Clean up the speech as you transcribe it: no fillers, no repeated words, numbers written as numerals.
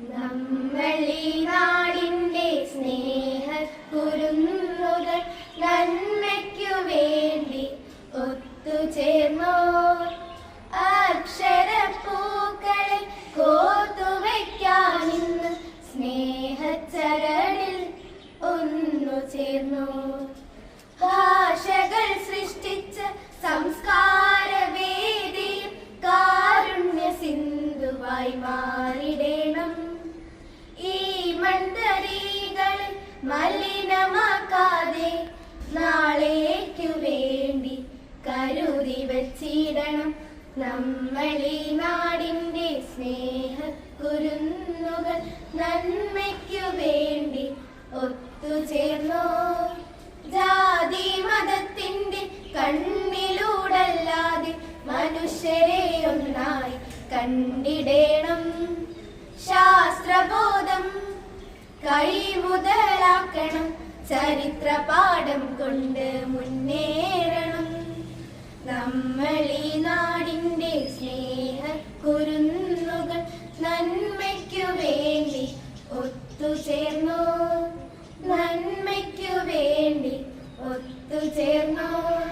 നമ്മളീ നാടിന്റെ സ്നേഹക്കുരുന്നുകൾ നന്മയ്ക്കു വേണ്ടി ഒത്തുചേർന്നോ. അക്ഷരപ്പൂക്കളെ കോർത്തുവയ്ക്കാനിന്ന് സ്നേഹച്ചരടിൽ ഒന്നു ചേർന്നു. ഭാഷകൾ സൃഷ്ടിച്ച സംസ്കാരവേദിയും കാരുണ്യ സിന്ധുവായി മാറിടേണം. ഈ മൺതരികളിൽ മലിനമാക്കാതെ നാളേക്കു വേണ്ടി കരുതി വച്ചിടണം. നമ്മളീ നാടിന്റെ സ്നേഹക്കുരുന്നുകൾ നന്മയ്ക്കു വേണ്ടി ഒത്തുചേർന്നോ. ജാതി മതത്തിന്റെ കണ്ണിലൂടല്ലാതെ മനുഷ്യരെ ഒന്നായി കണ്ടിടേണം. ശാസ്ത്രബോധം കൈമുതലാക്കണം. ചരിത്രപാഠം കൊണ്ട് മുന്നേറണം. നമ്മളീ നാടിന്റെ സ്നേഹക്കുരുന്നുകൾ നന്മയ്ക്കു വേണ്ടി ഒത്തുചേർന്നോ. നന്മയ്ക്കു വേണ്ടി ഒത്തുചേർന്നോ.